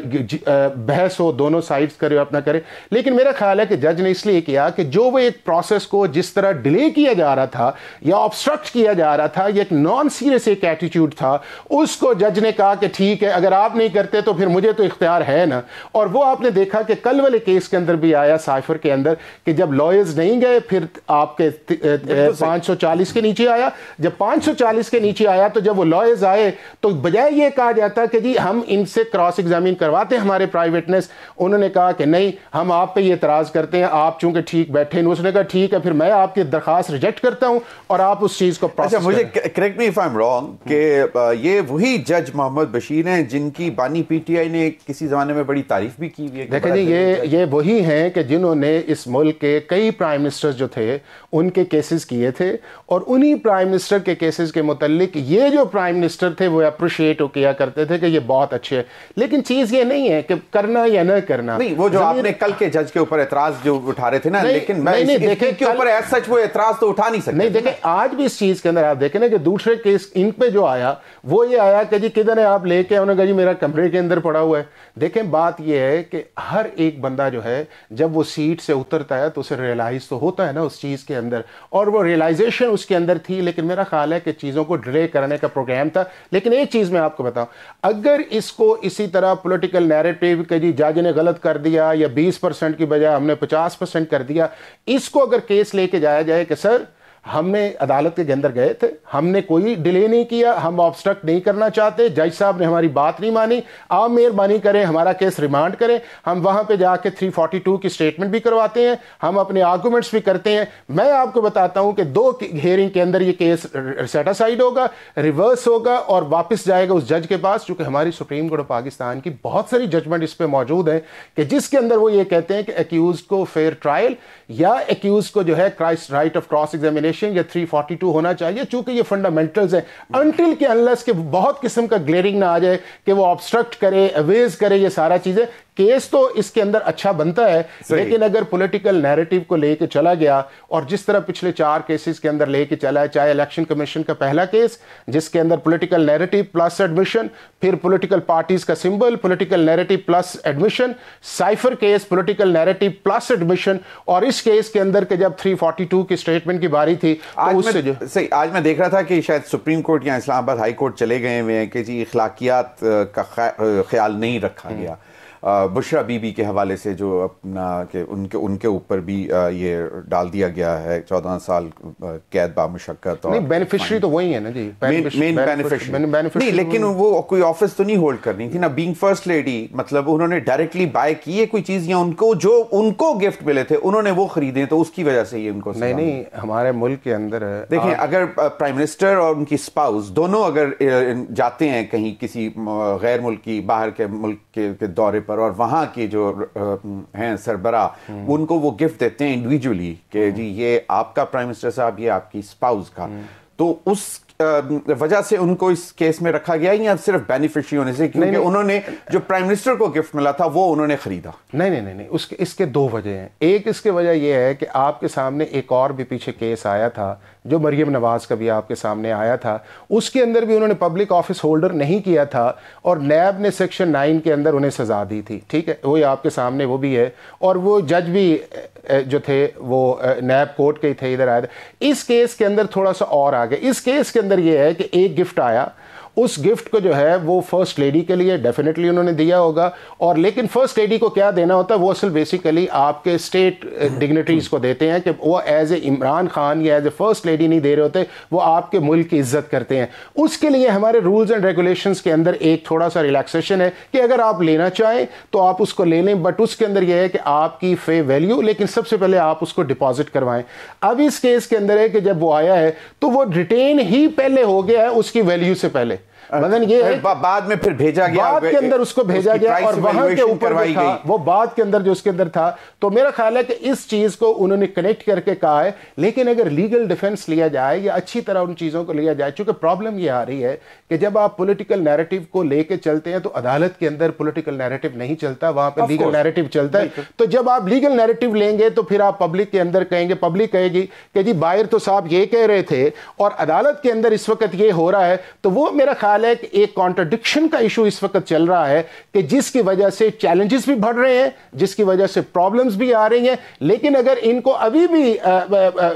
بحث ہو, دونوں سائڈز کرے اپنا کرے. لیکن میرا خیال ہے کہ جج نے اس لیے کیا کہ جو وہ ایک پروسیس کو جس طرح ڈیلے کیا جا رہا تھا یا آبسٹرکٹ کیا جا رہا تھا, یہ ایک نان سیریس ایک ایٹیٹیوڈ تھا, اس کو جج نے کہا کہ ٹھیک ہے اگر آپ نہیں کرتے تو پھر مجھے تو اختیار ہے نا. اور وہ آپ نے دیکھا کہ کل والے کیس کے اندر بھی آیا سائفر کے اندر کہ جب لائرز نہیں گئے پھر آپ کے 540 کے نیچے آیا. جب 540 کے نیچے آیا تو جب وہ لائرز آئے تو بجائے یہ کہا جاتا کہ جی ہم ان سے کراس ایگزامن کرواتے ہیں ہمارے پرائیویٹ وٹنس, انہوں نے کہا کہ نہیں ہم آپ پہ یہ اعتراض کرتے ہیں, آپ چونکہ ٹھیک بیٹھے ہیں. اس نے کہا ٹھیک ہے پھر میں آپ کی درخواست ریجیکٹ کرتا ہوں اور آپ اس چیز کو پروسیس کریں. مجھے correct me if I am wrong کہ یہ وہی جج محمد بشیر ہیں جن کی بانی پی ٹی آئی نے کسی زمانے میں بڑی تعریف بھی کی ہوئی ہے. دیکھیں جی یہ وہی ہیں کہ جنہوں نے اس ملک کے کئی پرائم منسٹر جو تھے ان کے کیسز کیے تھے, اور انہی پرائم منسٹر کے کیسز کے متعلق یہ جو پرائم منسٹر تھے وہ اپریشیٹ کیا کرتے تھے کہ یہ بہت اچھے ہیں. لیکن چیز یہ نہیں ہے کہ کرنا یا نہ کرنا. نہیں, وہ جو آپ نے کل کے جج کے اوپر اعتراض جو اٹھا رہے تھے نا, لیکن میں دیکھیں کے اوپر ایز سچ وہ اعتراض تو اٹھا نہیں سکتے. نہیں دیکھیں آج بھی اس چیز کے اندر آپ دیکھیں نا کہ دوسرے کیس ان پہ جو آیا وہ یہ آیا کہ جی کدھر ہے آپ لے کے, انہوں نے کہا جی میرا کمرے کے اندر پڑا ہوا ہے. دیکھیں بات یہ ہے کہ ہر ایک بندہ جو ہے جب وہ سیٹ سے اترتا ہے تو اسے ریئلائز تو ہوتا ہے نا اس چیز کے اندر, اور وہ ریئلائزیشن اس کے اندر تھی. لیکن میرا خیال ہے کہ چیزوں کو ڈیلے کرنے کا پروگرام تھا. لیکن ایک چیز میں آپ کو بتاؤں, اگر اس کو اسی طرح پولیٹیکل نیریٹو کہ جی جج نے غلط کر دیا یا 20% کی بجائے ہم نے 50% کر دیا, اس کو اگر کیس لے کے جایا جائے کہ سر ہم نے عدالت کے اندر گئے تھے, ہم نے کوئی ڈیلے نہیں کیا, ہم آبسٹرکٹ نہیں کرنا چاہتے, جج صاحب نے ہماری بات نہیں مانی, آپ مہربانی کریں ہمارا کیس ریمانڈ کریں, ہم وہاں پہ جا کے 342 کی سٹیٹمنٹ بھی کرواتے ہیں, ہم اپنے آرگومنٹس بھی کرتے ہیں. میں آپ کو بتاتا ہوں کہ 2 ہیئرنگ کے اندر یہ کیس سیٹ اسائڈ ہوگا, ریورس ہوگا اور واپس جائے گا اس جج کے پاس, چونکہ ہماری سپریم کورٹ آف پاکستان کی بہت ساری ججمنٹ اس پہ موجود ہیں کہ جس کے اندر وہ یہ کہتے ہیں کہ ایکیوز کو فیئر ٹرائل یا ایکیوز کو جو ہے رائٹ آف کراس ایگزامینیشن یا 342 ہونا چاہیے, چونکہ یہ فنڈامنٹلز ہیں. انٹل کہ انلیس کہ بہت قسم کا گلیئرنگ نہ آ جائے کہ وہ آبسٹرکٹ کرے, اویز کرے, یہ سارا چیزیں کیس تو اس کے اندر اچھا بنتا ہے. لیکن اگر پولیٹیکل نیریٹو کو لے کے چلا گیا اور جس طرح پچھلے 4 کیسز کے اندر لے کے چلا ہے, چاہے الیکشن کمیشن کا پہلا کیس جس کے اندر پولیٹیکل نیریٹو پلس ایڈمیشن, پھر پولیٹیکل پارٹیز کا symbol, political narrative plus admission, cipher case political narrative plus admission, اور اس کیس کے اندر کہ جب 342 کی سٹیٹمنٹ کی باری تھی آج میں دیکھ رہا تھا کہ شاید سپریم کورٹ یا اسلام آباد ہائی کورٹ چلے گئے ہوئے ہیں کہ جی اخلاقیات کا خیال نہیں رکھا گیا. بشرا بی بی کے حوالے سے جو اپنا کہ ان کے اوپر بھی یہ ڈال دیا گیا ہے 14 سال قید بامشقت. نہیں بینیفیشری تو وہی ہے نا جی, مین بینیفیشری نہیں, لیکن وہ کوئی آفس تو نہیں ہولڈ کرنی تھی نا. بینگ فرسٹ لیڈی مطلب انہوں نے ڈائریکٹلی بائی کی ہے کوئی چیز, یا ان کو جو ان کو گفٹ ملے تھے انہوں نے وہ خریدے تو اس کی وجہ سے یہ ان کو نہیں. ہمارے ملک کے اندر دیکھیں اگر پرائم منسٹر اور ان کی اسپاؤس دونوں اگر جاتے ہیں کہیں کسی غیر ملکی باہر کے ملک کے دورے پر اور وہاں کی جو ہیں سربراہ ان کو وہ گفٹ دیتے ہیں انڈیویجولی کہ جی یہ آپ کا پرائم منسٹر صاحب, یہ آپ کی اسپاؤس کا, تو اس وجہ سے ان کو اس کیس میں رکھا گیا یا صرف بینیفیشری ہونے سے کیونکہ انہوں نے جو پرائم منسٹر کو گفٹ ملا تھا وہ انہوں نے خریدا؟ نہیں, اس کے 2 وجہ ہیں. ایک اس کے وجہ یہ ہے کہ آپ کے سامنے ایک اور بھی پیچھے کیس آیا تھا جو مریم نواز کا بھی آپ کے سامنے آیا تھا، اس کے اندر بھی انہوں نے پبلک آفس ہولڈر نہیں کیا تھا اور نیب نے سیکشن 9 کے اندر انہیں سزا دی تھی. ٹھیک ہے، وہی آپ کے سامنے وہ بھی ہے، اور وہ جج بھی جو تھے وہ نیب کورٹ کے ہی تھے، ادھر آئے تھے. اس کیس کے اندر تھوڑا سا اور آگے، اس کیس کے اندر یہ ہے کہ ایک گفٹ آیا، اس گفٹ کو جو ہے وہ فرسٹ لیڈی کے لیے ڈیفینیٹلی انہوں نے دیا ہوگا، اور لیکن فرسٹ لیڈی کو کیا دینا ہوتا ہے، وہ اصل بیسیکلی آپ کے اسٹیٹ ڈگنیٹریز کو دیتے ہیں، کہ وہ ایز اے عمران خان یا ایز اے فرسٹ لیڈی نہیں دے رہے ہوتے، وہ آپ کے ملک کی عزت کرتے ہیں. اس کے لیے ہمارے رولز اینڈ ریگولیشنز کے اندر ایک تھوڑا سا ریلیکسیشن ہے کہ اگر آپ لینا چاہیں تو آپ اس کو لے لیں، بٹ اس کے اندر یہ ہے کہ آپ کی فے ویلیو، لیکن سب سے پہلے آپ اس کو ڈپازٹ کروائیں. اب اس کیس کے اندر ہے کہ جب وہ آیا ہے تو وہ ریٹین ہی پہلے ہو گیا ہے اس کی ویلیو سے پہلے، مطلب یہ ہے بعد میں پھر بھیجا گیا، بعد کے اندر اس کو بھیجا گیا، اور وہاں کے اوپر تھا وہ بعد کے اندر جو اس کے اندر تھا. تو میرا خیال ہے کہ اس چیز کو انہوں نے کنیکٹ کر کے کہا ہے، لیکن اگر لیگل ڈیفنس لیا جائے یا اچھی طرح ان چیزوں کو لیا جائے، چونکہ پرابلم یہ آ رہی ہے کہ جب آپ پولیٹیکل نیریٹو کو لے کے چلتے ہیں تو عدالت کے اندر پولیٹیکل نیریٹو نہیں چلتا، وہاں پہ لیگل نیریٹو چلتا ہے. تو جب آپ لیگل نیریٹو لیں گے تو پھر آپ پبلک کے اندر کہیں گے، پبلک کہے گی کہ جی باہر تو صاحب یہ کہہ رہے تھے اور عدالت کے اندر اس وقت یہ ہو رہا ہے. تو وہ میرا خیال ہے کہ ایک کانٹرڈکشن کا ایشو اس وقت چل رہا ہے کہ جس کی وجہ سے چیلنجز بھی بڑھ رہے ہیں، جس کی وجہ سے پرابلمز بھی آ رہی ہیں. لیکن اگر ان کو ابھی بھی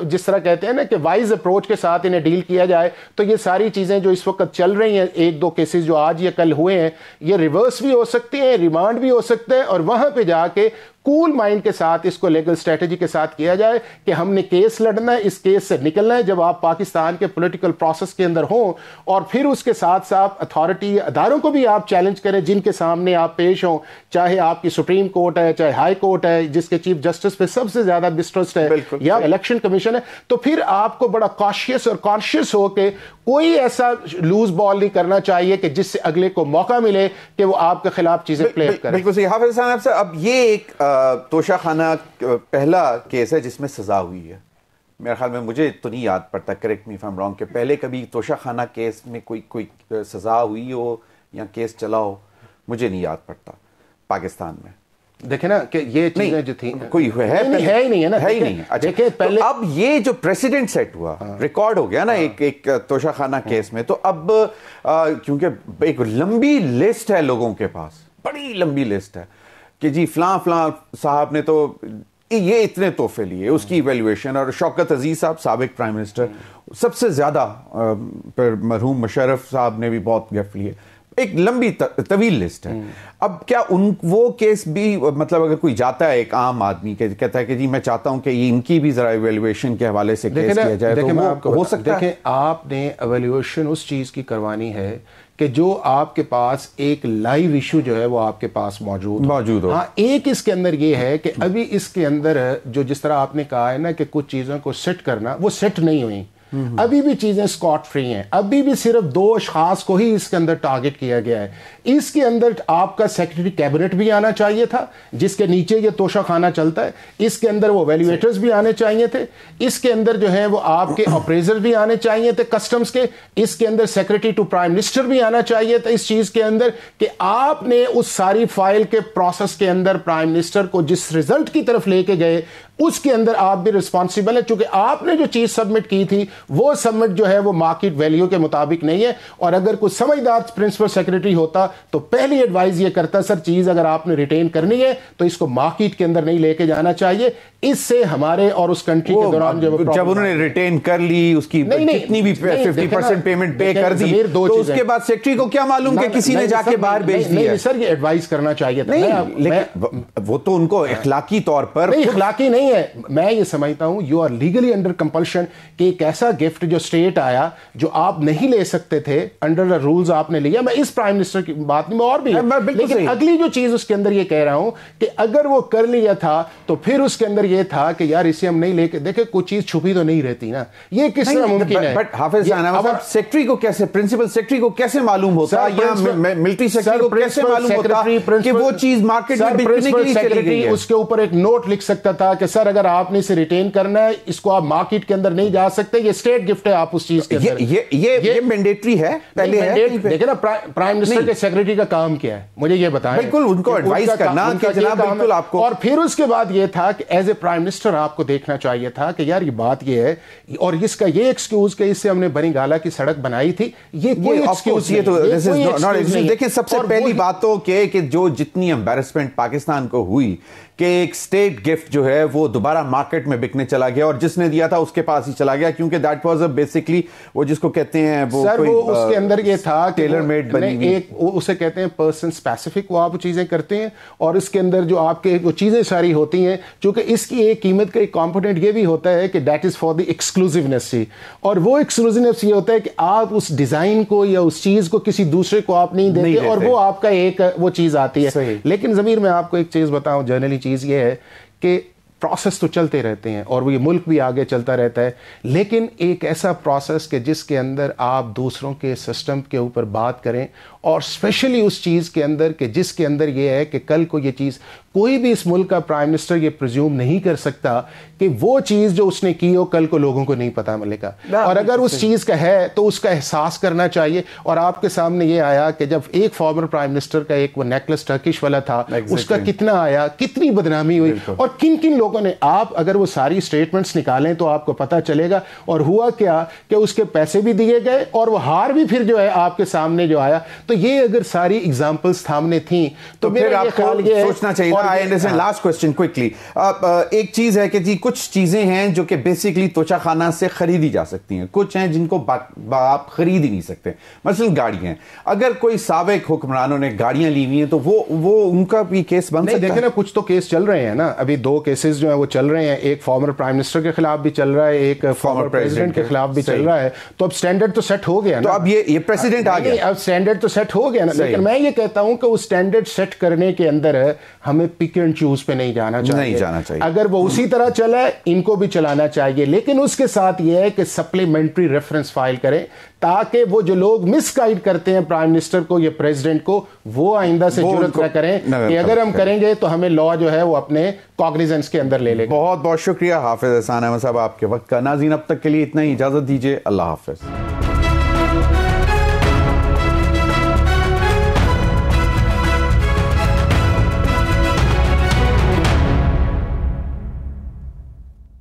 جس طرح کہتے ہیں نا کہ وائز اپروچ کے ساتھ انہیں ڈیل کیا جائے تو یہ ساری چیزیں جو اس وقت چل رہی ہیں، ایک دو کیسز جو آج یا کل ہوئے ہیں، یہ ریورس بھی ہو سکتے ہیں، ریمانڈ بھی ہو سکتا ہے، اور وہاں پہ جا کے کول مائنڈ کے ساتھ اس کو لیگل اسٹریٹجی کے ساتھ کیا جائے کہ ہم نے کیس لڑنا ہے، اس کیس سے نکلنا ہے. جب آپ پاکستان کے پولیٹیکل پروسیس کے اندر ہوں، اور پھر اس کے ساتھ ساتھ اتھارٹی اداروں کو بھی آپ چیلنج کریں جن کے سامنے آپ پیش ہوں، چاہے آپ کی سپریم کورٹ ہے، چاہے ہائی کورٹ ہے جس کے چیف جسٹس پہ سب سے زیادہ ڈسٹرسٹ ہے، یا الیکشن کمیشن ہے، تو پھر آپ کو بڑا کاشیس اور کانشیس ہو کے کوئی ایسا لوز بال نہیں کرنا چاہیے کہ جس سے اگلے کو موقع ملے کہ وہ آپ کے خلاف چیزیں پلے کریں. بالکل صحیح. حافظ حسین صاحب، اب یہ ایک توشہ خانہ پہلا کیس ہے جس میں سزا ہوئی ہے. میرے خیال میں مجھے تو نہیں یاد پڑتا، correct me if I am wrong, کہ پہلے کبھی توشہ خانہ کیس میں کوئی سزا ہوئی ہو یا کیس چلا ہو، مجھے نہیں یاد پڑتا پاکستان میں. دیکھیں نا کہ یہ چیزیں جو تھیں کوئی ہے ہی نہیں ہے نا، ہے ہی نہیں. دیکھیں پہلے اب یہ جو پریسیڈنٹ سیٹ ہوا، ریکارڈ ہو گیا نا ایک توشہ خانہ کیس میں، تو اب کیونکہ ایک لمبی لسٹ ہے لوگوں کے پاس، بڑی لمبی لسٹ ہے کہ جی فلاں صاحب نے تو یہ اتنے تحفے لیے، اس کی ایویلویشن. اور شوکت عزیز صاحب سابق پرائم منسٹر سب سے زیادہ، پھر مرحوم مشرف صاحب نے بھی بہت گفٹ لیے. ایک لمبی طویل لسٹ ہے. اب کیا وہ کیس بھی، مطلب اگر کوئی جاتا ہے ایک عام آدمی کہ کہتا ہے کہ جی میں چاہتا ہوں کہ یہ ان کی بھی ذرا ایویلویشن کے حوالے سے کیس کیا جائے، تو وہ ہو سکتا ہے. دیکھیں آپ نے ایویلویشن اس چیز کی کروانی ہے کہ جو آپ کے پاس ایک لائیو ایشو جو ہے وہ آپ کے پاس موجود ہو. ہاں ایک اس کے اندر یہ ہے کہ ابھی اس کے اندر جو جس طرح آپ نے کہا ہے نا کہ کچھ چیزوں کو سیٹ کرنا، وہ سیٹ نہیں ہوئی، ابھی بھی چیزیں سکاٹ فری ہیں، ابھی بھی صرف 2 اشخاص کو ہی اس کے اندر ٹارگٹ کیا گیا ہے. اس کے اندر آپ کا سیکرٹری کیبنٹ بھی آنا چاہیے تھا جس کے نیچے یہ توشہ خانہ چلتا ہے، اس کے اندر وہ ویلیویٹرز بھی آنے چاہیے تھے، اس کے اندر جو ہے وہ آپ کے اپریزر بھی آنے چاہیے تھے کسٹمز کے، اس کے اندر سیکرٹری ٹو پرائم منسٹر بھی آنا چاہیے تھا اس چیز کے اندر کہ آپ نے اس ساری فائل کے پروسیس کے اندر پرائم منسٹر کو جس ریزلٹ کی طرف لے کے گئے اس کے اندر آپ بھی رسپانسیبل ہے، چونکہ آپ نے جو چیز سبمٹ کی تھی وہ سبمٹ جو ہے وہ مارکیٹ ویلیو کے مطابق نہیں ہے. اور اگر کوئی سمجھدار پرنسپل سیکرٹری ہوتا تو پہلی ایڈوائز یہ کرتا، سر چیز اگر آپ نے ریٹین کرنی ہے تو اس کو مارکیٹ کے اندر نہیں لے کے جانا چاہیے. اس سے ہمارے اور اس کنٹری کے دوران جب انہوں نے ریٹین کر لی اس کی کتنی بھی 50% پیمنٹ پے کر دی، تو اس کے بعد سیکرٹری کو کیا معلوم کہ کسی نے جا کے باہر بھیج دیا. نہیں سر، یہ ایڈوائز کرنا چاہیے تھا. وہ تو ان کو اخلاقی طور پر اخلاقی نہیں ہے. میں یہ سمجھتا ہوں you are legally under compulsion کہ ایک ایسا گفٹ جو اسٹیٹ آیا جو آپ نہیں لے سکتے تھے انڈر دا رولز آپ نے لیا. میں اس پرائم منسٹر کی بات نہیں، میں اور بھی، لیکن اگلی جو چیز اس کے اندر یہ کہہ رہا ہوں کہ اگر وہ کر لیا تھا تو پھر اس کے اندر یہ تھا کہ یار اسے ہم نہیں لے کے، دیکھیں کوئی چیز چھپی تو نہیں رہتی نا، یہ کس طرح ممکن ہے. بٹ حافظ صاحب سیکرٹری کو کیسے، پرنسپل سیکرٹری کو کیسے معلوم ہوتا یا ملٹری سیکرٹری کو کیسے معلوم ہوتا کہ وہ چیز مارکیٹ میں بکنے کے لیے چلی گئی ہے؟ اس کے اوپر ایک نوٹ لکھ سکتا تھا کہ سر اگر آپ نے اسے ریٹین کرنا ہے اس کو آپ مارکیٹ کے اندر نہیں جا سکتے, یہ اسٹیٹ گفٹ ہے آپ اس چیز کے اندر. یہ مینڈیٹری ہے پہلے ہے. دیکھیں نا پرائم منسٹر کے سیکریٹری کا کام کیا ہے مجھے یہ بتائیں. بالکل ان کو ایڈوائز کرنا کہ جناب بالکل آپ کو. اور پھر اس کے بعد یہ تھا کہ ایز اے پرائم منسٹر آپ کو دیکھنا چاہیے تھا کہ یار یہ بات یہ ہے, اور اس کا یہ ایکسکیوز کہ اس سے ہم نے بنی گالا کی سڑک بنائی تھی, یہ کوئی ایکسکیوز نہیں. دیکھیں سب سے پہلی بات تو کہ جو جتنی امبیرسمنٹ پاکستان کو ہوئی کہ ایک اسٹیٹ گفٹ جو ہے وہ دوبارہ مارکیٹ میں بکنے چلا گیا, اور جس نے دیا تھا اس کے پاس ہی چلا گیا, کیونکہ دیٹ واز بیسکلی وہ جس کو کہتے ہیں وہ اس کے اندر یہ تھا ٹیلر میڈ بنی ایک اسے کہتے ہیں پرسن اسپیسیفک, وہ آپ چیزیں کرتے ہیں اور اس کے اندر جو آپ کے وہ چیزیں ساری ہوتی ہیں, چونکہ اس کی ایک قیمت کا ایک کمپوننٹ یہ بھی ہوتا ہے کہ دیٹ از فار دی ایکسکلوزیونیس, اور وہ ایکسکلوزیونیس یہ ہوتا ہے کہ آپ اس ڈیزائن کو یا اس چیز کو کسی دوسرے کو آپ نہیں دیتے, اور وہ آپ کا ایک وہ چیز آتی ہے. لیکن ضمیر میں آپ کو ایک چیز بتاؤں, جنرلی چیز یہ ہے کہ پروسیس تو چلتے رہتے ہیں اور وہ یہ ملک بھی آگے چلتا رہتا ہے, لیکن ایک ایسا پروسیس کہ جس کے اندر آپ دوسروں کے سسٹم کے اوپر بات کریں, اور اسپیشلی اس چیز کے اندر کہ جس کے اندر یہ ہے کہ کل کو یہ چیز کوئی بھی اس ملک کا پرائم منسٹر یہ پرزیوم نہیں کر سکتا کہ وہ چیز جو اس نے کی ہو کل کو لوگوں کو نہیں پتا ملے گا, اور اگر اس چیز کا ہے تو اس کا احساس کرنا چاہیے. اور آپ کے سامنے یہ آیا کہ جب ایک فارمر پرائم منسٹر کا ایک وہ نیکلس ٹرکش والا تھا, اس کا کتنا آیا, کتنی بدنامی ہوئی, اور کن کن لوگوں نے, آپ اگر وہ ساری اسٹیٹمنٹس نکالیں تو آپ کو پتا چلے گا. اور ہوا کیا کہ اس کے پیسے بھی دیے گئے اور وہ ہار بھی پھر جو ہے آپ کے سامنے جو آیا. تو یہ اگر ساری اگزامپلس سامنے تھیں تو پھر آپ کو سوچنا چاہیے. لاسٹ کوسچن کوئکلی, ایک چیز ہے کہ جی کچھ چیزیں ہیں جو کہ بیسکلی توچہ خانہ سے خریدی جا سکتی ہیں, کچھ ہیں جن کو آپ خرید ہی نہیں سکتے, مثلا گاڑیاں. اگر کوئی سابق حکمرانوں نے گاڑیاں لی ہوئی ہیں تو وہ ان کا بھی کیس بن سکتا ہے. دیکھیں نا کچھ تو کیس چل رہے ہیں نا, ابھی 2 کیسز جو ہیں وہ چل رہے ہیں, ایک فارمر پرائم منسٹر کے خلاف بھی چل رہا ہے, ایک فارمر پریزیڈنٹ کے خلاف بھی چل رہا ہے. تو اب سٹینڈرڈ تو سیٹ ہو گیا نا, تو اب یہ پریزیڈنٹ آ گیا, اب سٹینڈرڈ تو سیٹ ہو گیا نا. لیکن میں یہ کہتا ہوں کہ اس سٹینڈرڈ سیٹ کرنے کے اندر ہمیں پک اینڈ چوز پہ نہیں جانا چاہیے. اگر وہ اسی طرح چلا ہے ان کو بھی چلانا چاہیے, لیکن اس کے ساتھ یہ ہے کہ سپلیمنٹری ریفرنس فائل کریں تاکہ وہ جو لوگ مس گائیڈ کرتے ہیں پرائم منسٹر کو یا پریزیڈنٹ کو, وہ آئندہ سے جرات نہ کریں کہ اگر ہم کریں گے تو ہمیں لا جو ہے وہ اپنے کاگنیزنس کے اندر لے لے گا. بہت بہت شکریہ حافظ احسان احمد صاحب آپ کے وقت کا. ناظرین اب تک کے لیے اتنا ہی, اجازت دیجیے, اللہ حافظ.